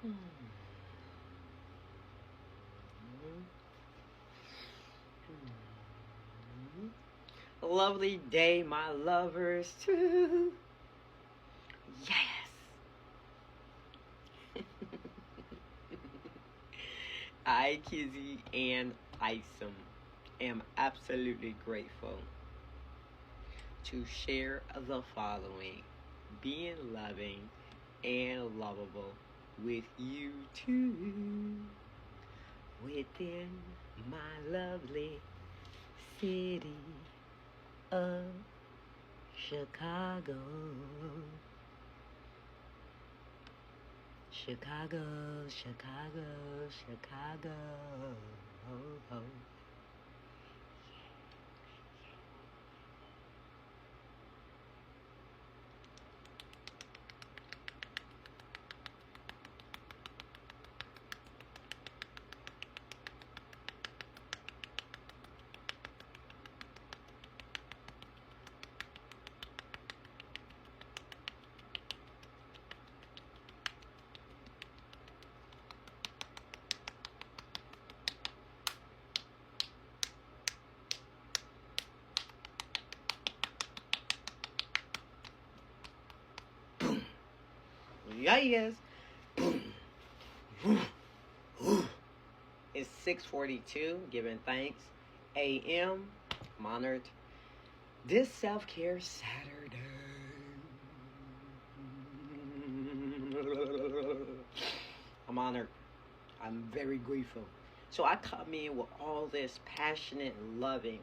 Hmm. Lovely day, my lovers, too. Yes. I, Kizzy, and Isom am absolutely grateful to share the following: being loving and lovable with you too. Within my lovely city of Chicago. Chicago, Chicago, Chicago. Oh, oh. Yeah, yes. It's 6:42. Giving thanks. A.M. I'm honored. This self-care Saturday. I'm honored. I'm very grateful. So I come in with all this passionate loving.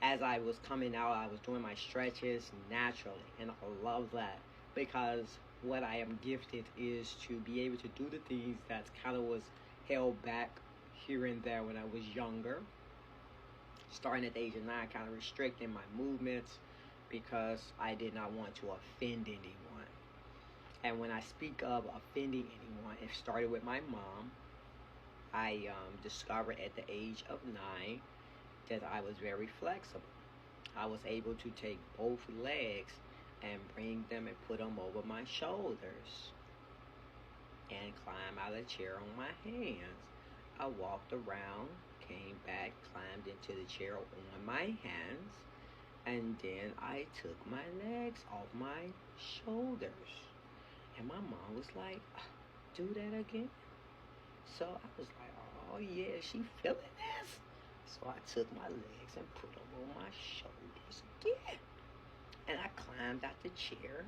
As I was coming out, I was doing my stretches naturally, and I love that because what I am gifted is to be able to do the things that kind of was held back here and there when I was younger. Starting at the age of 9, kind of restricting my movements because I did not want to offend anyone. And when I speak of offending anyone, it started with my mom. I discovered at the age of 9 that I was very flexible. I was able to take both legs and bring them and put them over my shoulders and climb out of the chair on my hands. I walked around, came back, climbed into the chair on my hands, and then I took my legs off my shoulders. And my mom was like, do that again? So I was like, oh yeah, she feeling this. So I took my legs and put them on my shoulders again. And I climbed out the chair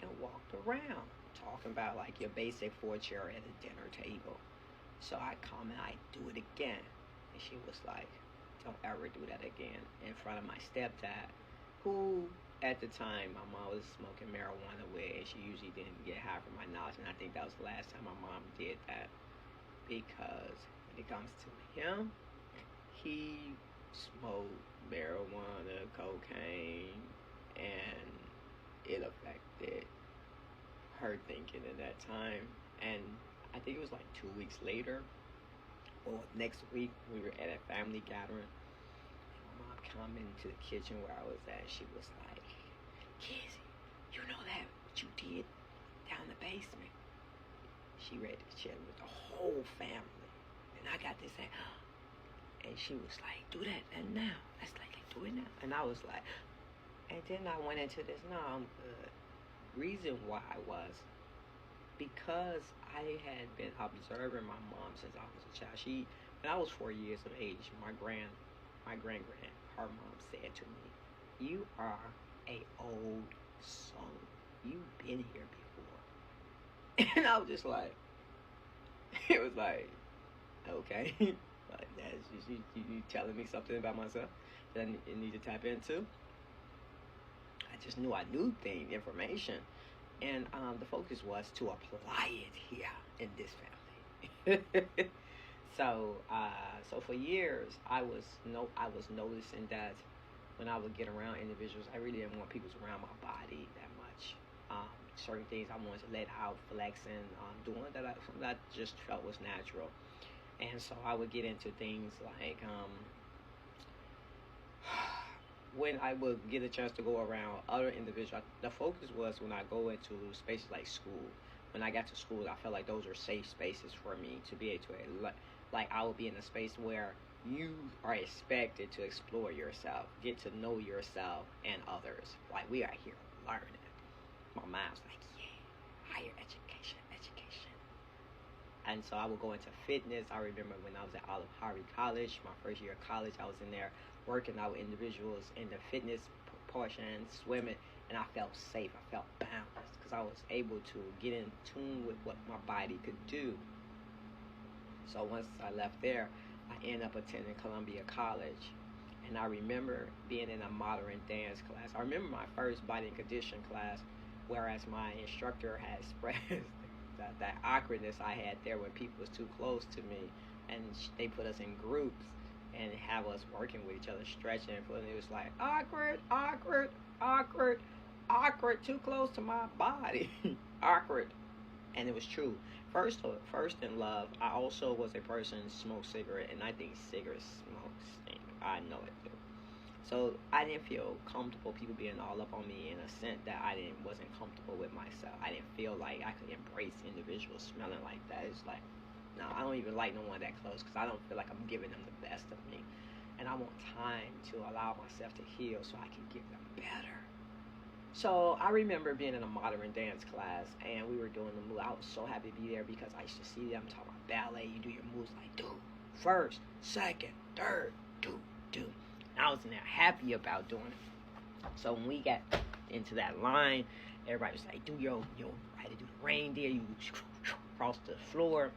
and walked around, talking about like your basic 4 chair at a dinner table. So I come and I do it again. And she was like, don't ever do that again in front of my stepdad, who at the time my mom was smoking marijuana with, and she usually didn't get high from my knowledge. And I think that was the last time my mom did that, because when it comes to him, he smoked marijuana, cocaine, and it affected her thinking at that time. And I think it was like 2 weeks later, or next week, we were at a family gathering. And my mom came into the kitchen where I was at. She was like, Kizzy, you know that what you did down the basement? She read the chat with the whole family. And I got this saying, and she was like, do that and now. That's like, do it now. And I was like, and then I went into this, no, I'm good. Reason why was because I had been observing my mom since I was a child. When I was 4 years of age, my grand, her mom said to me, "You are a old soul. You've been here before." And I was just like, it was like, okay, like that's just you telling me something about myself that I need to tap into. I just knew I knew things, information, and the focus was to apply it here in this family. So for years, I was noticing that when I would get around individuals, I really didn't want people around my body that much. Certain things I wanted to let out, flexing, doing that I just felt was natural, and so I would get into things like when I would get a chance to go around other individuals, the focus was when I go into spaces like school. when I got to school, I felt like those were safe spaces for me to be able to, like, I would be in a space where you are expected to explore yourself, get to know yourself and others. Like, we are here learning. My mind's like, yeah, higher education, education. And so I would go into fitness. I remember when I was at Olive Harvey College, my first year of college, I was in there working out with individuals in the fitness portion, swimming, and I felt safe. I felt balanced because I was able to get in tune with what my body could do. So once I left there, I ended up attending Columbia College. And I remember being in a modern dance class. I remember my first body and condition class, whereas my instructor had expressed that awkwardness I had there when people was too close to me, and they put us in groups and have us working with each other, stretching, and it was like awkward, awkward, awkward, awkward, too close to my body, awkward. And it was true. First in love, I also was a person who smoked cigarette, and I think cigarettes stink. I know it do. So I didn't feel comfortable people being all up on me in a sense that wasn't comfortable with myself. I didn't feel like I could embrace individuals smelling like that. It's like, no, I don't even like no one that close because I don't feel like I'm giving them the best of me. And I want time to allow myself to heal so I can give them better. So I remember being in a modern dance class and we were doing the move. I was so happy to be there because I used to see them talking about ballet. You do your moves like, do first, second, third, do. I was in there happy about doing it. So when we got into that line, everybody was like, do your I had to do the reindeer, you cross the floor.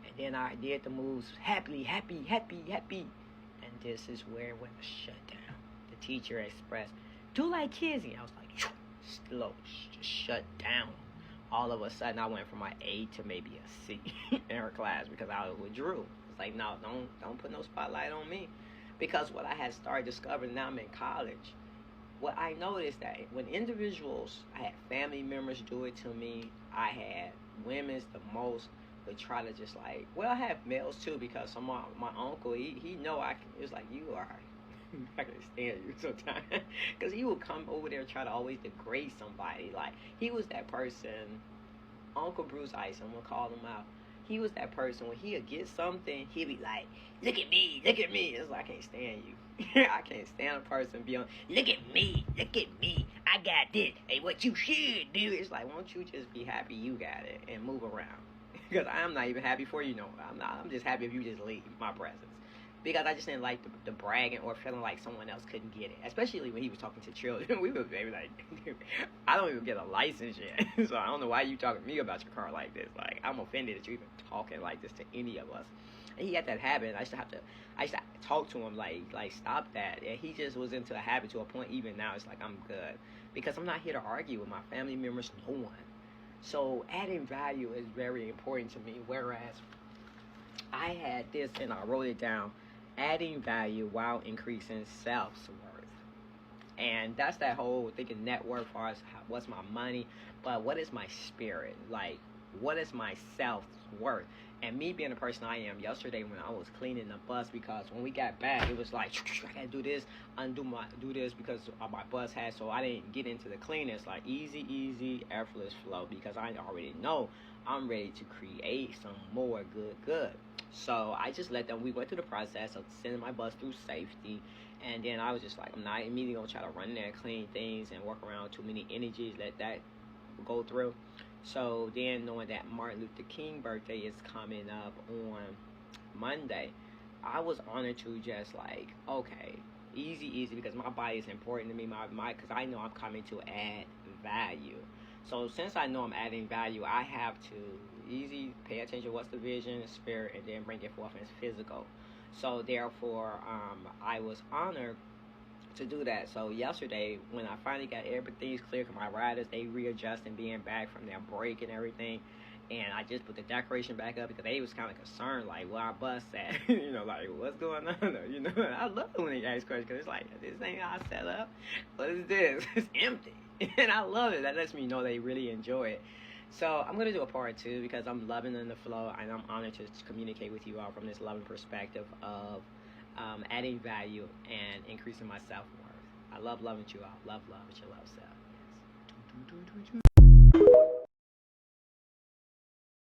And then I did the moves happy. And this is where it went to shut down. The teacher expressed, do like Kizzy. I was like, slow, just shut down. All of a sudden, I went from my A to maybe a C in her class because I withdrew. It's like, no, don't put no spotlight on me. Because what I had started discovering, now I'm in college, what I noticed that when individuals, I had family members do it to me, I had women's the most, would try to just like, well, I have males too, because my uncle, he know I can, it was like, you are, I can stand you sometimes, because he would come over there and try to always degrade somebody. Like, he was that person, Uncle Bruce Ice, I'm going to call him out. He was that person, when he would get something, he'd be like, look at me. It's like, I can't stand you. I can't stand a person be on, look at me, I got this. Hey, what you should do. It's like, won't you just be happy you got it and move around? Because I'm not even happy for you, no. I'm just happy if you just leave my presence. Because I just didn't like the bragging or feeling like someone else couldn't get it. Especially when he was talking to children. They were like, I don't even get a license yet. So I don't know why you talking to me about your car like this. Like, I'm offended that you even talking like this to any of us. And he had that habit. I used to talk to him like stop that. And he just was into a habit to a point even now. It's like, I'm good. Because I'm not here to argue with my family members, no one. So adding value is very important to me. Whereas I had this and I wrote it down. Adding value while increasing self-worth. And that's that whole thinking net worth for us. What's my money? But what is my spirit? Like, what is my self-worth? And me being the person I am, yesterday when I was cleaning the bus, because when we got back, it was like, I gotta do this, do this because my bus had, so I didn't get into the cleaning. It's like easy, effortless flow, because I already know I'm ready to create some more good. So I just let them, we went through the process of sending my bus through safety. And then I was just like, I'm not immediately going to try to run there and clean things and work around too many energies, let that go through. So then knowing that Martin Luther King birthday is coming up on Monday, I was honored to just like, okay, easy, because my body is important to me, because I know I'm coming to add value. So since I know I'm adding value, I have to pay attention to what's the vision, the spirit, and then bring it forth as physical. So therefore, I was honored to do that. So yesterday, when I finally got everything's clear, because my riders, they readjusting, being back from their break and everything, and I just put the decoration back up because they was kind of concerned, like, where our bus at, like, what's going on, I love it when they ask questions, because it's like, this ain't how I set up, what is this, it's empty, and I love it. That lets me know they really enjoy it. So I'm going to do a part 2 because I'm loving in the flow, and I'm honored to communicate with you all from this loving perspective of adding value and increasing my self-worth. I love loving you all. Love with your love self. Yes.